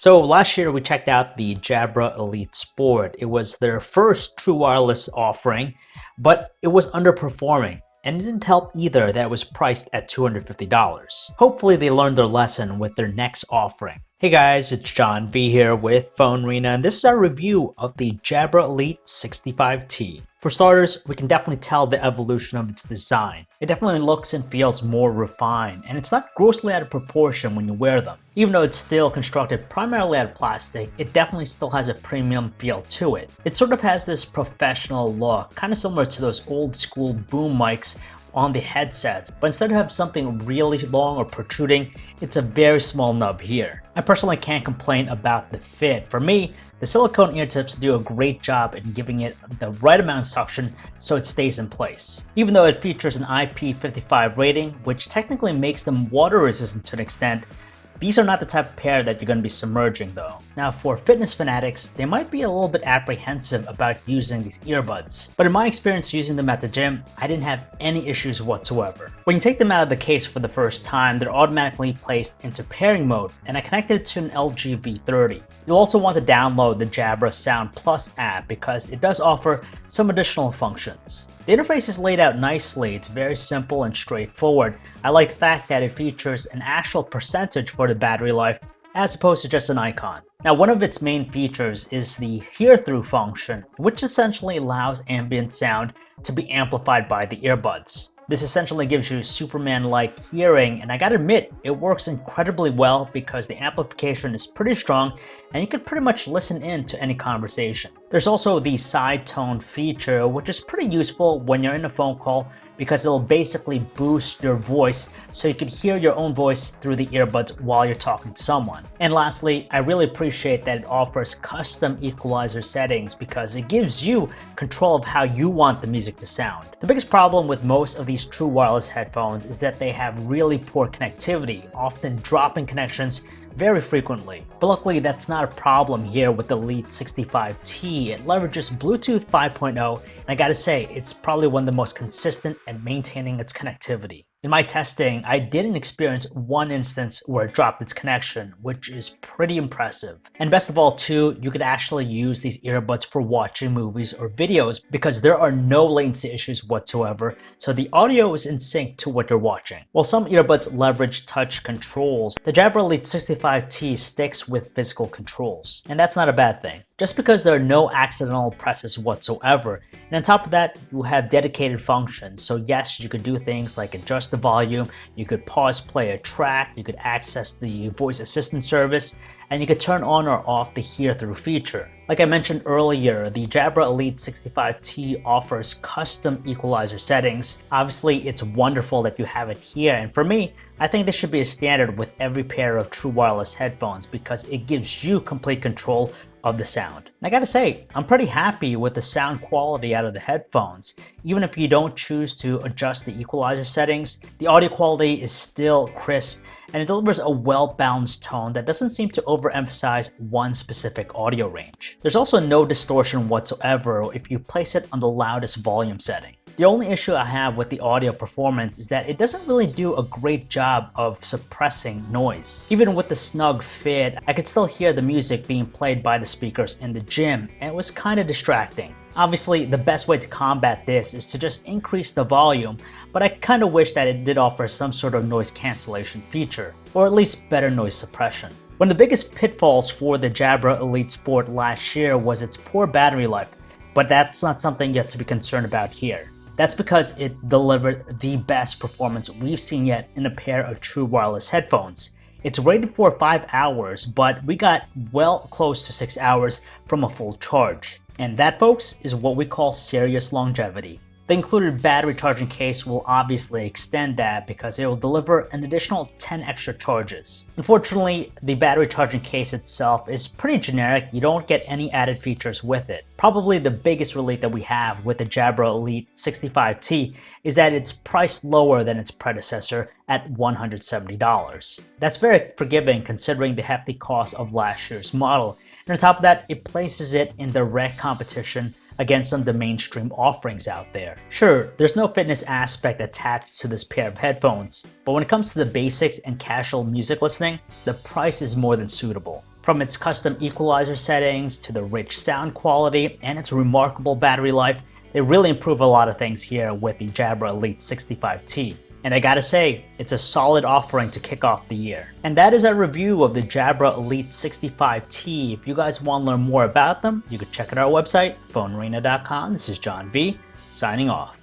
So last year we checked out the Jabra Elite Sport. It was their first true wireless offering, but it was underperforming. And it didn't help either that it was priced at $250. Hopefully they learned their lesson with their next offering. Hey guys, it's John V here with PhoneArena, and this is our review of the Jabra Elite 65T. For starters, we can definitely tell the evolution of its design. It definitely looks and feels more refined, and it's not grossly out of proportion when you wear them. Even though it's still constructed primarily out of plastic, it definitely still has a premium feel to it. It sort of has this professional look, kind of similar to those old school boom mics on the headsets, but instead of having something really long or protruding, it's a very small nub here. I personally can't complain about the fit. For me, the silicone ear tips do a great job in giving it the right amount of suction so it stays in place. Even though it features an IP55 rating, which technically makes them water resistant to an extent, these are not the type of pair that you're going to be submerging though. Now for fitness fanatics, they might be a little bit apprehensive about using these earbuds. But in my experience using them at the gym, I didn't have any issues whatsoever. When you take them out of the case for the first time, they're automatically placed into pairing mode, and I connected it to an LG V30. You'll also want to download the Jabra Sound Plus app because it does offer some additional functions. The interface is laid out nicely, it's very simple and straightforward. I like the fact that it features an actual percentage for the battery life as opposed to just an icon. Now one of its main features is the hear-through function, which essentially allows ambient sound to be amplified by the earbuds. This essentially gives you Superman-like hearing, and I gotta admit, it works incredibly well because the amplification is pretty strong and you can pretty much listen in to any conversation. There's also the side tone feature, which is pretty useful when you're in a phone call because it'll basically boost your voice so you can hear your own voice through the earbuds while you're talking to someone. And lastly, I really appreciate that it offers custom equalizer settings because it gives you control of how you want the music to sound. The biggest problem with most of these true wireless headphones is that they have really poor connectivity, often dropping connections very frequently. But luckily that's not a problem here with the Elite 65T. It leverages Bluetooth 5.0, and I gotta say, it's probably one of the most consistent at maintaining its connectivity. In my testing, I didn't experience one instance where it dropped its connection, which is pretty impressive. And best of all too, you could actually use these earbuds for watching movies or videos because there are no latency issues whatsoever, so the audio is in sync to what you're watching. While some earbuds leverage touch controls, the Jabra Elite 65T sticks with physical controls, and that's not a bad thing. Just because there are no accidental presses whatsoever. And on top of that, you have dedicated functions. So yes, you could do things like adjust the volume, you could pause play a track, you could access the voice assistant service, and you could turn on or off the hear-through feature. Like I mentioned earlier, the Jabra Elite 65T offers custom equalizer settings. Obviously, it's wonderful that you have it here, and for me, I think this should be a standard with every pair of true wireless headphones because it gives you complete control of the sound. And I gotta say, I'm pretty happy with the sound quality out of the headphones. Even if you don't choose to adjust the equalizer settings, the audio quality is still crisp and it delivers a well-balanced tone that doesn't seem to overemphasize one specific audio range. There's also no distortion whatsoever if you place it on the loudest volume setting. The only issue I have with the audio performance is that it doesn't really do a great job of suppressing noise. Even with the snug fit, I could still hear the music being played by the speakers in the gym, and it was kind of distracting. Obviously, the best way to combat this is to just increase the volume, but I kind of wish that it did offer some sort of noise cancellation feature, or at least better noise suppression. One of the biggest pitfalls for the Jabra Elite Sport last year was its poor battery life, but that's not something yet to be concerned about here. That's because it delivered the best performance we've seen yet in a pair of true wireless headphones. It's rated for 5 hours, but we got well close to 6 hours from a full charge. And that, folks, is what we call serious longevity. The included battery charging case will obviously extend that because it will deliver an additional 10 extra charges. Unfortunately, the battery charging case itself is pretty generic. You don't get any added features with it. Probably the biggest relief that we have with the Jabra Elite 65T is that it's priced lower than its predecessor at $170. That's very forgiving considering the hefty cost of last year's model. And on top of that, it places it in direct competition against some of the mainstream offerings out there. Sure, there's no fitness aspect attached to this pair of headphones, but when it comes to the basics and casual music listening, the price is more than suitable. From its custom equalizer settings to the rich sound quality and its remarkable battery life, they really improve a lot of things here with the Jabra Elite 65T. And I gotta say, it's a solid offering to kick off the year. And that is our review of the Jabra Elite 65T. If you guys want to learn more about them, you can check out our website, PhoneArena.com. This is John V, signing off.